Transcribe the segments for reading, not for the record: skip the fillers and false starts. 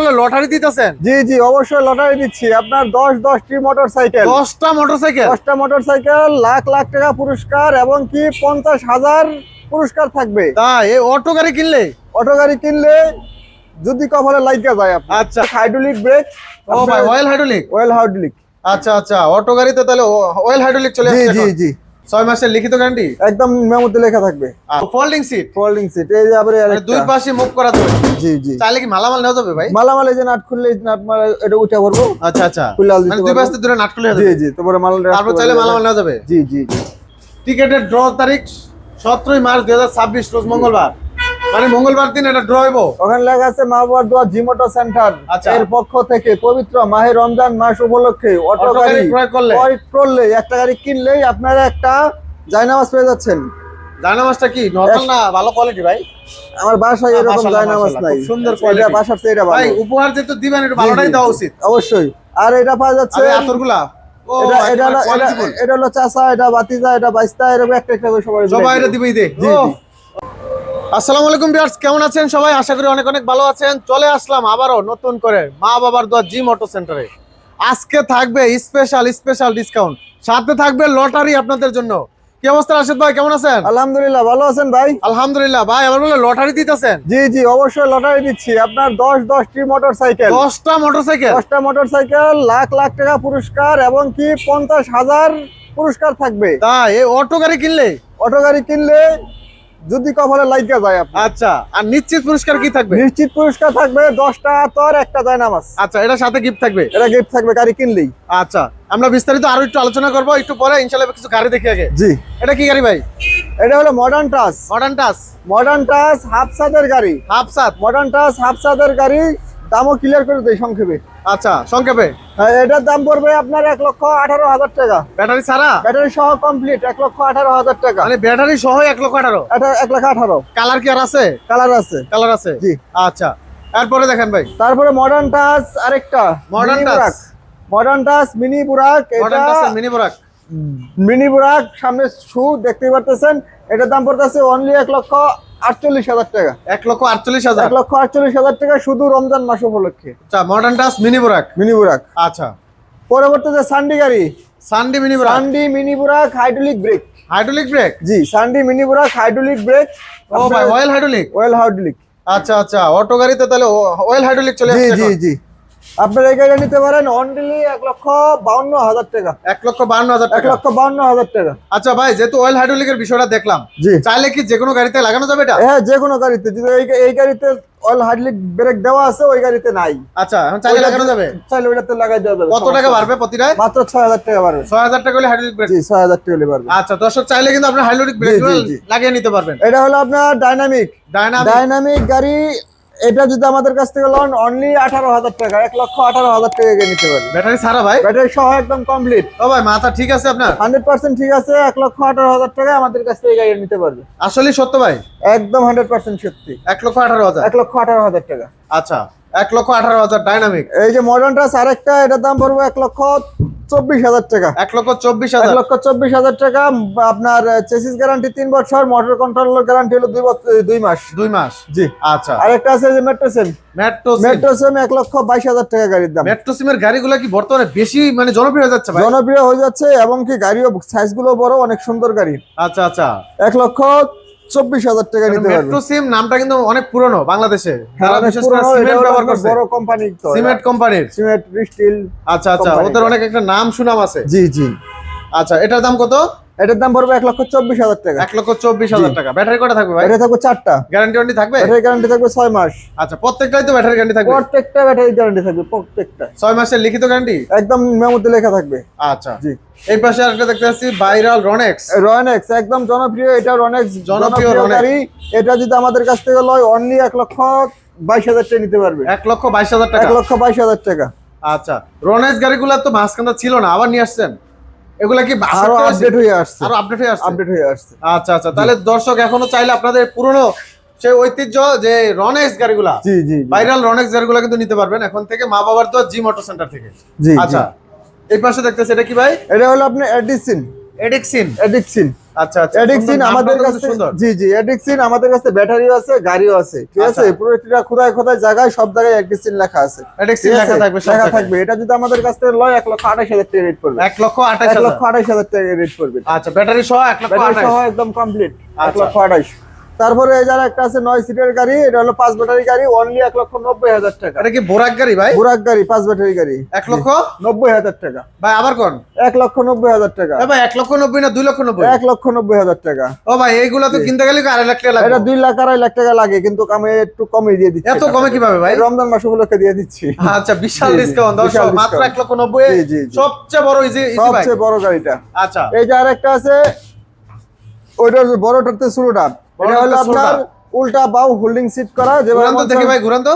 বলে লটারি দিতেছেন? জি জি অবশ্যই লটারি দিচ্ছি। আপনার 10টি মোটরসাইকেল, 10টা মোটরসাইকেল, 10টা মোটরসাইকেল, লাখ লাখ টাকা পুরস্কার এবং কি 50,000 পুরস্কার থাকবে। তাই এই অটো গাড়ি কিনলে? অটো গাড়ি কিনলে যদি কপালে লাইগা যায় আপনার। আচ্ছা, হাইড্রোলিক ব্রেক। ও ভাই অয়েল হাইড্রোলিক। Oil hydraulic. আচ্ছা আচ্ছা, অটো গাড়িতে তাহলে অয়েল হাইড্রোলিক চলে জি আসছে জি এখন। জি 6 মাসের লিখিত গ্যারান্টি একদম মেমোতে লেখা থাকবে। ফোল্ডিং সিট, ফোল্ডিং সিট, এই যে আবার মানে দুই পাশে মুভ করা যাবে। জি জি। চাইলে কি মালামাল নেওয়া যাবে ভাই? মালামাল এই যে নাট খুললে নাট মারা এটা উঠা পড়বো। আচ্ছা আচ্ছা, খুলে আল দিতে মানে দুই পারবো। পাশে দুটো নাট খুলে জি যাবে। জি, তারপরে মাল তারপর চাইলে মালামাল নেওয়া যাবে। জি জি জি। টিকেটের ড্র তারিখ 17 মার্চ 2026 রোজ মঙ্গলবার, মানে মঙ্গলবার দিন এটা ড্র হইব। ওখানে লেখা আছে মা বাবার দোয়া জি মোটর সেন্টার আচ্ছা। এর পক্ষ থেকে পবিত্র মাহে রমজান মাস উপলক্ষে অটো গাড়ি ক্রয় করলে একটা গাড়ি কিনলেই আপনারা একটা জায়নামাজ পেয়ে যাচ্ছেন। জায়নামাজটা কি নরমাল না ভালো কোয়ালিটি ভাই? আমার বাসায় এরকম মাশাআল্লাহ, জায়নামাজ মাশাআল্লাহ, নাই, খুব সুন্দর এটা কোয়ালিটি। বাসার চেয়ে এটা ভাই ভালো। উপহার যেহেতু দিবেন একটু জি, ভালোটাই জি, দেওয়া জি, উচিত। অবশ্যই। আর এটা পাওয়া যাচ্ছে আমি আতরগুলা ও এটা এটা একেবারে হলো- এটা quality-full। এটা হলো চাচা, এটা বাতিজা, এটা বাইস্তা, এরকম একটা একটা করে সবাই সবাই এটা দিবেই দে। জি ও, জি। আসসালামু আলাইকুম ভিউয়ার্স, কেমন আছেন সবাই? আশা করি অনেক অনেক ভালো আছেন। চলে আসলাম আবারও নতুন করে মা বাবার দোয়া জি মোটর সেন্টারে। আজকে থাকবে স্পেশাল ডিসকাউন্ট, সাথে থাকবে লটারি আপনাদের জন্য। কি অবস্থা রাশেদ ভাই, কেমন আছেন? আলহামদুলিল্লাহ, ভালো আছেন ভাই? আলহামদুলিল্লাহ। ভাই আবার বলে লটারি দিতেছেন? জি জি অবশ্যই লটারি দিচ্ছি। আপনার 10টি মোটরসাইকেল, 10টা মোটরসাইকেল, 10টা মোটরসাইকেল, লাখ লাখ টাকা পুরস্কার এবং কি 50,000 পুরস্কার থাকবে। তাই এই অটো গাড়ি কিনলে? অটো গাড়ি কিনলে যদি কপালে লাইগা যায় আপনার। আচ্ছা, আর নিশ্চিত পুরস্কার কি থাকবে? নিশ্চিত পুরস্কার থাকবে 10টা আতর, একটা জায়নামাজ। আচ্ছা, এটার সাথে গিফট থাকবে? এটা গিফট থাকবে গাড়ি কিনলেই। আচ্ছা, আমরা বিস্তারিত আরো একটু আলোচনা করবো একটু পরে ইনশাআল্লাহ। কিছু গাড়ি দেখি আগে। জি, এটা কি গাড়ি ভাই? এটা হলো modern touch. Modern touch, modern touch হাফসাদের গাড়ি। হাফসাত। মডার্ন টাচ হাফসাদের গাড়ি। দামও ক্লিয়ার করে দেই সংক্ষেপে। আচ্ছা, সংক্ষেপে এটার দাম পড়বে আপনার 1,18,000 টাকা। ব্যাটারি ছাড়া? ব্যাটারি সহ কমপ্লিট 1,18,000 টাকা। মানে ব্যাটারি সহ 1,18,000। এটা 1,18,000। কালার কি আর আছে? কালার আছে। কালার আছে, জি। আচ্ছা, এরপরে দেখেন ভাই। তারপরে মডার্ন টাচ আরেকটা modern touch, modern touch mini Buraq. Modern এটা touch mini Buraq. Mini Buraq, সামনে শু দেখতে পারতেছেন। এটার দাম পড়তেছে অনলি 1,48,000 টাকা। 1,48,000। 1,48,000 টাকা শুধু রমজান মাস উপলক্ষে। আচ্ছা, modern touch mini Buraq. Mini Buraq. আচ্ছা, পরবর্তীতে সান্ডি গাড়ি। সানডি মিনি বোরাক। সান্ডি mini Buraq hydraulic brake. Hydraulic brake? জি, সান্ডি মিনি বুরাক হাইড্রোলিক ব্রেক। ও ভাই অয়েল হাইড্রোলিক। Oil hydraulic. আচ্ছা আচ্ছা, অটো গাড়িতে তাহলে অয়েল হাইড্রোলিক চলে জি আসছে জি এখন। জি। আপনার এই গাড়িটা নিতে পারেন অনলি 1,52,000 টাকা। 1,52,000 টাকা। 1,52,000 টাকা। আচ্ছা ভাই, যেহেতু অয়েল হাইড্রোলিকের বিষয়টা দেখলাম, জি। চাইলে কি যে কোনো গাড়িতে লাগানো যাবে এটা? হ্যাঁ, যে কোনো গাড়িতে। যদি এই গাড়িতে অয়েল হাইড্রোলিক ব্রেক দেওয়া আছে, ওই গাড়িতে নাই। আচ্ছা, এখন চাইলে লাগানো যাবে? চাইলে ওইটাতে লাগাই দেওয়া যাবে। কত টাকা বাড়বে প্রতিটায়? মাত্র 6,000 টাকা বাড়বে। 6,000 টাকা হলে হাইড্রোলিক ব্রেক। জি, 6,000 টাকা হলে বাড়বে। আচ্ছা, দর্শক চাইলে কিন্তু আপনি হাইড্রোলিক ব্রেক জি, জি। লাগিয়ে নিতে পারবেন। এটা হলো আপনার ডাইনামিক। ডায়নামিক। ডাইনামিক গাড়ি। এটা যদি আমাদের কাছ থেকে লোন অনলি 18,000 টাকা, 1,18,000 টাকা নিতে পারবে। ব্যাটারি ছাড়া ভাই? ব্যাটারি সহ একদম কমপ্লিট। ও ভাই মাথা ঠিক আছে আপনার? 100% ঠিক আছে। 1,18,000 টাকা আমাদের কাছ থেকে গাড়ি নিতে পারবে। আসলে সত্য ভাই? একদম 100% সত্যি। 1,18,000। 1,18,000 টাকা। আচ্ছা, 1,18,000 ডায়নামিক। এই যে মডার্ন টাচ আরেকটা, এটার দাম পড়বে 1,24,000 টাকা। 1,24,000। 1,24,000 টাকা। আপনার চেসিস গ্যারান্টি 3 বছর, মোটর কন্ট্রোলার গ্যারান্টি হলো 2 মাস। 2 মাস। জি। আচ্ছা, আরেকটা আছে যে মেট্রো সেম। মেট্রো সিম। মেট্রো সেম 1,22,000 টাকা গাড়ির দাম। মেট্রো সিমের গাড়িগুলো কি বর্তমানে বেশি মানে জনপ্রিয় হয়ে যাচ্ছে ভাই? জনপ্রিয় হয়ে যাচ্ছে এবং কি গাড়িও সাইজ গুলো বড়, অনেক সুন্দর গাড়ি। আচ্ছা আচ্ছা, 1,24,000 টাকা নিতে পারবে। মেট্রো সিম নামটা কিন্তু অনেক পুরনো বাংলাদেশে। হ্যাঁ, যারা অনেক বিশেষ করে পুরনো। সিমেন্ট এটা ব্যবহার হলো করছে, বড় কোম্পানি তো। সিমেন্ট কোম্পানির। Cement steel. আচ্ছা আচ্ছা, কোম্পানি। ওদের অনেক একটা নাম সুনাম আছে। জি জি। আচ্ছা, এটার দাম কত? এটার দাম পড়বে 1,24,000 টাকা। 1,24,000 টাকা। ব্যাটারি কটা থাকবে ভাই? এটা থাকবে 4টা। গ্যারান্টি ওয়ারেন্টি থাকবে? ব্যাটারি গ্যারান্টি থাকবে 6 মাস। আচ্ছা, প্রত্যেকটাই তো ব্যাটারি গ্যারান্টি থাকবে? প্রত্যেকটা ব্যাটারি গ্যারান্টি থাকবে, প্রত্যেকটা। 6 মাসের লিখিত গ্যারান্টি? একদম মেমোতে লেখা থাকবে। আচ্ছা, জি। এই পাশে আরেকটা দেখতে পাচ্ছি ভাইরাল রনেক্স। রনেক্স একদম জনপ্রিয়। এটা রনেক্স জনপ্রিয় রনেক্স। গাড়ি। এটা যদি আমাদের কাছ থেকে লয় অনলি 1,22,000 টাকা নিতে পারবে। 1,22,000 টাকা। 1,22,000 টাকা। আচ্ছা, রনেক্স গাড়িগুলো তো মাঝখানে ছিল না, আবার নিয়ে আসছেন? এগুলা কি আরো আপডেট হয়ে আসছে। আরো আপডেট হয়ে আসছে? আপডেট হয়ে আসছে। আচ্ছা আচ্ছা, তাহলে দর্শক এখনো চাইলে আপনাদের পুরনো সেই ঐতিহ্য যে রনেক্স গাড়িগুলা, জি জি জি। ভাইরাল রনেক্স গাড়িগুলা কিন্তু নিতে পারবেন এখন থেকে মা বাবার তো জি মোটর সেন্টার থেকে। জি, আচ্ছা, এই পাশে দেখতেছি এটা কি ভাই? এটা হলো আপনার এডিসন। এডিক্সিন। এডিক্সিন। আচ্ছা আচ্ছা, এডিক্সিন আমাদের কাছে, জি জি, এডিক্সিন আমাদের কাছে ব্যাটারিও আছে, গাড়িও আছে, ঠিক আছে। প্রতিটা খোদায় খোদায় জায়গায় সব জায়গায় এডিক্সিন লেখা আছে, এডিক্সিন লেখা থাকবে, লেখা থাকবে। এটা যদি আমাদের কাছ থেকে লয় 1,28,000 টাকা রেট পড়বে। 1,28,000 টাকা রেট পড়বে। আচ্ছা, ব্যাটারি সহ 1,28,000 সহ একদম কমপ্লিট 1,28,000। তারপরে এই যার একটা আছে 9 সিটের গাড়ি, এটা হলো 5 ব্যাটারি গাড়ি, অনলি 1,90,000 টাকা। এটা কি বোরাক গাড়ি ভাই? বুরাক গাড়ি 5 ব্যাটারি গাড়ি 1,90,000 টাকা ভাই। আবার কোন 1,90,000 টাকা? ভাই 1,90,000 না 2,90,000? 1,90,000 টাকা। ও ভাই, এইগুলা তো কিনতে গেলে 2.5 লাখ টাকা লাগে। এটা 2 লাখ 2.5 লাখ টাকা লাগে, কিন্তু আমি একটু কমে দিয়ে দিচ্ছি। এত কমে কিভাবে ভাই? রমজান মাস উপলক্ষে দিয়ে দিচ্ছি। আচ্ছা, বিশাল ডিসকাউন্ট দর্শক, মাত্র 1,90,000। জি, জি। সবচেয়ে বড় ইজি ভাই, সবচেয়ে বড় গাড়িটা। আচ্ছা, এই যে আরেকটা আছে, ওইটার বড়টাতে ষোলোটা। এটা হলো আপনার উল্টা বাউ হোল্ডিং সিট করা, ঘুরান তো দেখি ভাই, ঘুরান তো।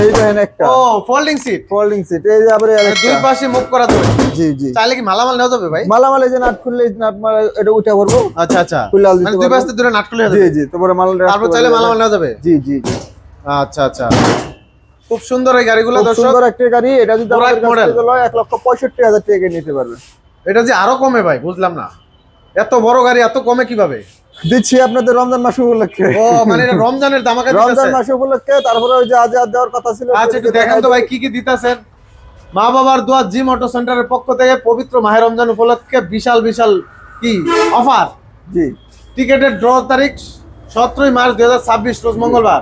এই দেখেন একটা, ও ফোল্ডিং সিট। Folding seat. এই যে আবার দুই পাশে মুভ করা যাবে। জি জি। চাইলে কি মালামাল নেওয়া যাবে ভাই? মালামাল এই যে নাট খুললে নাট মারা এটা উঠে পড়বো। আচ্ছা আচ্ছা, মানে দুই পাশে দুটো নাট খুলে জি যাবে। জি, তারপরে মাল তারপর চাইলে মালামাল নেওয়া যাবে। জি জি জি। আচ্ছা আচ্ছা, খুব সুন্দর এই গাড়িগুলো খুব দর্শক। সুন্দর একটা গাড়ি। এটা যদি আমাদের কাছ থেকে লয় 1,65,000 টাকা নিতে পারবে। এটা যে আরো কমে ভাই, বুঝলাম না, এত বড় গাড়ি এত কমে কিভাবে দিচ্ছি আপনাদের রমজান মাস উপলক্ষে। ও মানে এটা রমজানের ধামাকা দিতেছে। রমজান মাস উপলক্ষে। তারপরে ওই যে আজাদ দেওয়ার কথা ছিল। আচ্ছা, একটু দেখেন তো ভাই কি কি দিতেছেন। মা বাবার দোয়া জিম অটো সেন্টারের পক্ষ থেকে পবিত্র মাহে রমজান উপলক্ষে বিশাল বিশাল কি অফার। জি। টিকেটের ড্র তারিখ 17 মার্চ 2026, রোজ মঙ্গলবার,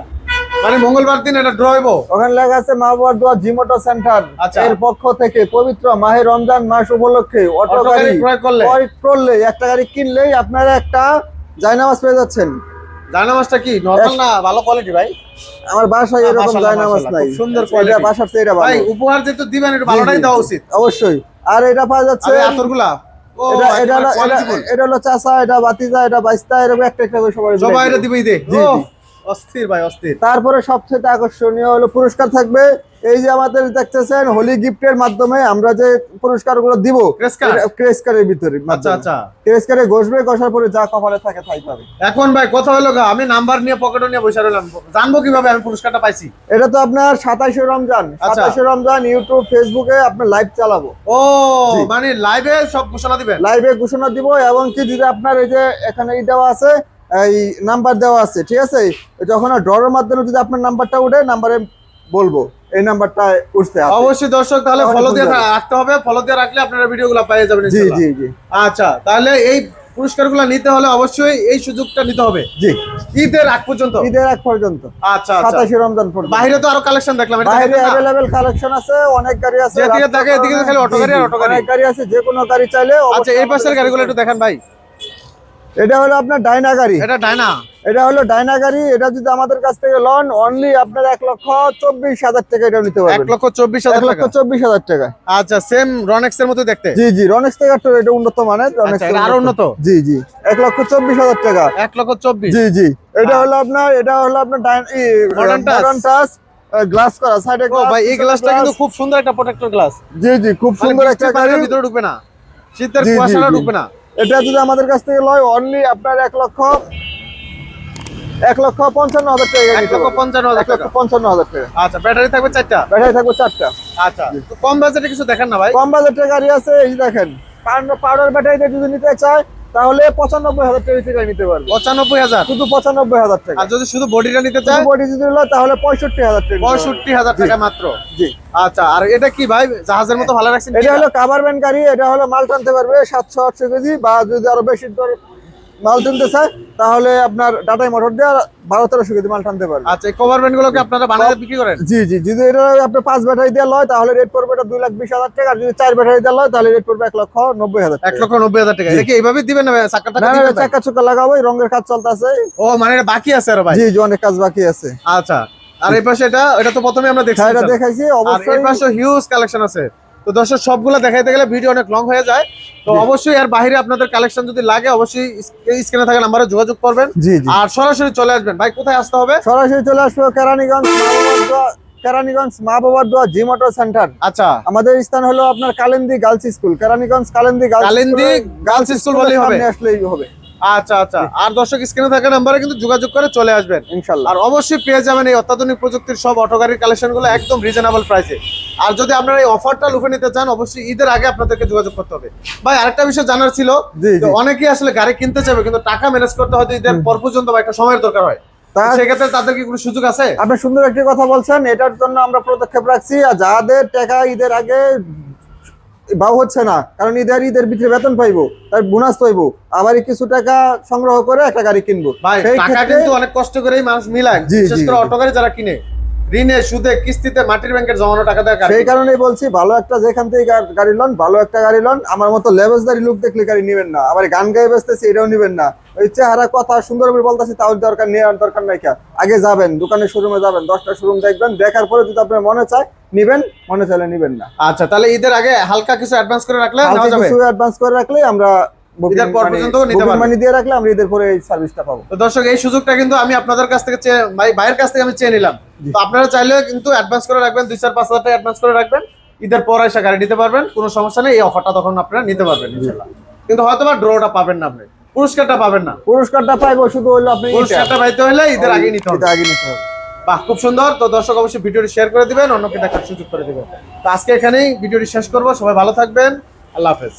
মানে মঙ্গলবার দিন এটা ড্র হইব। ওখানে লেখা আছে মা বাবার দোয়া জিম অটো সেন্টার এর পক্ষ থেকে পবিত্র মাহে রমজান মাস উপলক্ষে অটো গাড়ি ক্রয় করলে, একটা গাড়ি কিনলেই আপনারা একটা জায়নামাজ পেয়ে যাচ্ছেন। জায়নামাজটা কি নরমাল না ভালো কোয়ালিটি ভাই? আমার বাসায় এরকম জায়নামাজ নাই, খুব সুন্দর কোয়ালিটি। এটা বাসার চেয়ে এটা ভালো ভাই উপহার যেহেতু দিবেন একটু ভালোটাই দেওয়া উচিত অবশ্যই। আর এটা পাওয়া যাচ্ছে আতরগুলা। এটা হলো চাচা, এটা বাতিজা, এটা বাইস্তা, এরকম একটা একটা করে সবাই এটা দিবেই দে। জি জি। অস্থির ভাই, অস্থির। তারপরে সবচেয়ে আকর্ষণীয় হলো পুরস্কার থাকবে। এই যে আমাদের দেখতেছেন হোলি গিফটের মাধ্যমে আমরা যে পুরস্কারগুলো দিব, ক্রেসকারের ভিতরে। আচ্ছা আচ্ছা, ক্রেসকারে ঘষবে, ঘষার পরে যা কপালে থাকে তাই পাবে। এখন ভাই কথা হলো আমি নাম্বার নিয়ে পকেটে নিয়ে বসে রইলাম, জানবো কিভাবে আমি পুরস্কারটা পাইছি? এটা তো আপনার 27শে রমজান, 27শে রমজান ইউটিউব ফেসবুকে আপনার লাইভ চালাবো। ও মানে লাইভে সব ঘোষণা দিবেন? লাইভে ঘোষণা দিব। এবং কি যদি আপনার এই যে এখানে দেওয়া আছে, এই নাম্বার দেওয়া আছে, ঠিক আছে, যখন ড্রয়ের মাধ্যমে যদি আপনার নাম্বারটা উঠে, নাম্বারে বলবো এই নাম্বারটা উঠছে। অবশ্যই দর্শক তাহলে ফলো দিয়ে রাখতে হবে, ফলো দিয়ে রাখলে আপনারা ভিডিওগুলো পেয়ে যাবেন জি ইনশাআল্লাহ। জি জি। আচ্ছা, তাহলে এই পুরস্কারগুলো নিতে হলে অবশ্যই এই সুযোগটা নিতে হবে। জি, ঈদের আগ পর্যন্ত। ঈদের আগ পর্যন্ত। আচ্ছা, 27শে রমজান পর্যন্ত। বাইরে তো আরো কালেকশন দেখলাম, এটা বাইরে अवेलेबल কালেকশন আছে, অনেক গাড়ি আছে। যেদিকে দেখে এদিকে তো খালি অটো গাড়ি আর অটো গাড়ি। অনেক গাড়ি আছে, যে কোনো গাড়ি চাইলে। আচ্ছা, এই পাশের গাড়িগুলো একটু দেখেন ভাই। এটা হলো আপনার ডাইনা গাড়ি। এটা ডাইনা? এটা হলো ডাইনা গাড়ি। এটা যদি আমাদের কাছ থেকে লন, অনলি আপনার 1,24,000 টাকা এটা নিতে পারবেন। 1,24,000 টাকা? 1,24,000 টাকা। আচ্ছা, সেম রনেক্স এর মতো দেখতে? জি জি, রনেক্স থেকে একটু এটা উন্নত মানের। রনেক্স এটা আরো উন্নত? জি জি, 1,24,000 টাকা। 1,24,000? জি জি। এটা হলো আপনার মডার্ন টাচ গ্লাস করা, সাইডে ও ভাই, এই গ্লাসটা কিন্তু খুব সুন্দর একটা প্রোটেক্টর গ্লাস। জি জি, খুব সুন্দর একটা গাড়ি। ভিতরে ঢুকবে না, শীতের কুয়াশাটা ঢুকবে না। এটা যদি আমাদের কাছ থেকে লয়, অনলি আপনার 1,55,000 টাকা। 1,55,000 টাকা? 1,55,000 টাকা। আচ্ছা, ব্যাটারি থাকবে 4টা? ব্যাটারি থাকবে 4টা। আচ্ছা, তো কম বাজেটে কিছু দেখেন না ভাই? কম বাজেটের গাড়ি আছে, এই দেখেন পাউডার ব্যাটারিতে যদি নিতে চায় তাহলে 95,000 টাকা থেকে নিতে পারবে। 95,000? শুধু 95,000 টাকা। আর যদি শুধু বডিটা নিতে চায়? বডি যদি লয় তাহলে 65,000 টাকা। 65,000 টাকা মাত্র? জি। আচ্ছা, আর এটা কি ভাই জাহাজের মতো ভালো রাখছেন? এটা হলো কাভার ভ্যান গাড়ি। এটা হলো মাল টানতে পারবে 700-800 কেজি, বা যদি আরো বেশি মাল টানতে চায় তাহলে আপনার টাটাই মোটর দিয়ে 1200-1300 কেজি মাল টানতে পারবে। আচ্ছা, এই কভার ভ্যান গুলোকে আপনারা বানাতে বিক্রি করেন? জি জি। যদি এটা আপনি 5 ব্যাটারি দিয়ে লয় তাহলে রেট পড়বে এটা 2,20,000 টাকা। আর যদি 4 ব্যাটারি দিয়ে লয় তাহলে রেট পড়বে 1,90,000 টাকা। 1,90,000 টাকা? এটা কি এইভাবে দিবেন না চাকাটা না, দিবেন? চাকা চুকা লাগাবো, রঙের কাজ চলতেছে। ও মানে এটা বাকি আছে আরো ভাই? জি জি, অনেক কাজ বাকি আছে। আচ্ছা, আর এই পাশে এটা তো প্রথমে আমরা দেখছি, এটা দেখাইছি আর অবশ্যই। এই পাশে হিউজ কালেকশন আছে। তো দর্শক সবগুলো দেখাইতে গেলে ভিডিও অনেক লং হয়ে যায়, তো অবশ্যই এর বাইরে আপনাদের কালেকশন যদি লাগে অবশ্যই স্ক্রিনে থাকা নম্বরে যোগাযোগ করবেন। জি জি। আর সরাসরি চলে আসবেন। ভাই কোথায় আসতে হবে? সরাসরি চলে আসবে কেরানীগঞ্জ মা বাবার দোয়া জিম অটো সেন্টার। আচ্ছা, আমাদের স্থান হলো আপনার Kalendi girls school, Keraniganj Kalendi girls school বলেই হবে? আসলেই হবে। আচ্ছা আচ্ছা, আর দর্শক স্ক্রিনে থাকা নম্বরে কিন্তু যোগাযোগ করে চলে আসবেন ইনশাআল্লাহ। আর অবশ্যই পেয়ে যাবেন এই অত্যাধুনিক প্রযুক্তির সব অটো গাড়ির কালেকশন গুলো একদম রিজনেবল প্রাইসে। আর যদি আপনারা এই অফারটা লুফে নিতে চান অবশ্যই ঈদের আগে আপনাদেরকে যোগাযোগ করতে হবে। ভাই আরেকটা বিষয় জানার ছিল, অনেকেই আসলে গাড়ি কিনতে চাইবে কিন্তু টাকা ম্যানেজ করতে হয়তো ঈদের পর পর্যন্ত বা একটা সময়ের দরকার হয়, সেক্ষেত্রে তাদের কি কোনো সুযোগ আছে? আপনি সুন্দর একটি কথা বলছেন, এটার জন্য আমরা পদক্ষেপ রাখছি। আর যাদের টাকা ঈদের আগে বাউ হচ্ছে না, কারণ ঈদের ভিতরে বেতন পাইবো, তার বোনাস পাইবো, আবার কিছু টাকা সংগ্রহ করে একটা গাড়ি কিনবো। ভাই টাকা কিন্তু অনেক কষ্ট করেই মানুষ মিলায়, বিশেষ করে অটো গাড়ি যারা কিনে ঋণে সুদে কিস্তিতে মাটির ব্যাংকের জমানো টাকা দেয়। সেই কারণেই বলছি ভালো একটা যেখান থেকে গাড়ি লোন, ভালো একটা গাড়ি লোন। আমার মতো লেবেজদারি লোক দেখলে গাড়ি নেবেন না, আবার গান গায়ে বেচতেছি এটাও নেবেন না। ওই চেহারা কথা সুন্দর করে বলতেছি তাও দরকার, নেওয়ার দরকার নাই। আগে যাবেন দোকানে, শোরুমে যাবেন, 10টা শোরুম দেখবেন, দেখার পরে যদি আপনার মনে চায় নিবেন, মনে চাইলে নিবেন না। আচ্ছা, তাহলে ঈদের আগে হালকা কিছু অ্যাডভান্স করে রাখলে নেওয়া যাবে। কিছু অ্যাডভান্স করে রাখলে আমরা ঈদের পর পর্যন্ত নিতে পারবো, মানি দিয়ে রাখলে আমরা ঈদের পরে এই সার্ভিসটা পাবো। তো দর্শক এই সুযোগটা কিন্তু আমি আপনাদের কাছ থেকে ভাইয়ের কাছ থেকে আমি চেয়ে নিলাম। তো আপনারা চাইলে কিন্তু অ্যাডভান্স করে রাখবেন, 2-4-5 হাজার টাকা অ্যাডভান্স করে রাখবেন, ঈদের পর এসে গাড়ি নিতে পারবেন, কোনো সমস্যা নেই। এই অফারটা তখন আপনারা নিতে পারবেন ইনশাআল্লাহ। কিন্তু হয়তো বা ড্রটা পাবেন না, আপনি পুরস্কারটা পাবেন না। পুরস্কারটা পাইবো শুধু হলো আপনি পুরস্কারটা পাইতে হলে ঈদের আগে নিতে হবে। বাহ, খুব সুন্দর। তো দর্শক অবশ্যই ভিডিওটি শেয়ার করে দিবেন, অন্যকে দেখার সুযোগ করে দিবেন। তো আজকে এখানেই ভিডিওটি শেষ করবো। সবাই ভালো থাকবেন, আল্লাহ হাফেজ।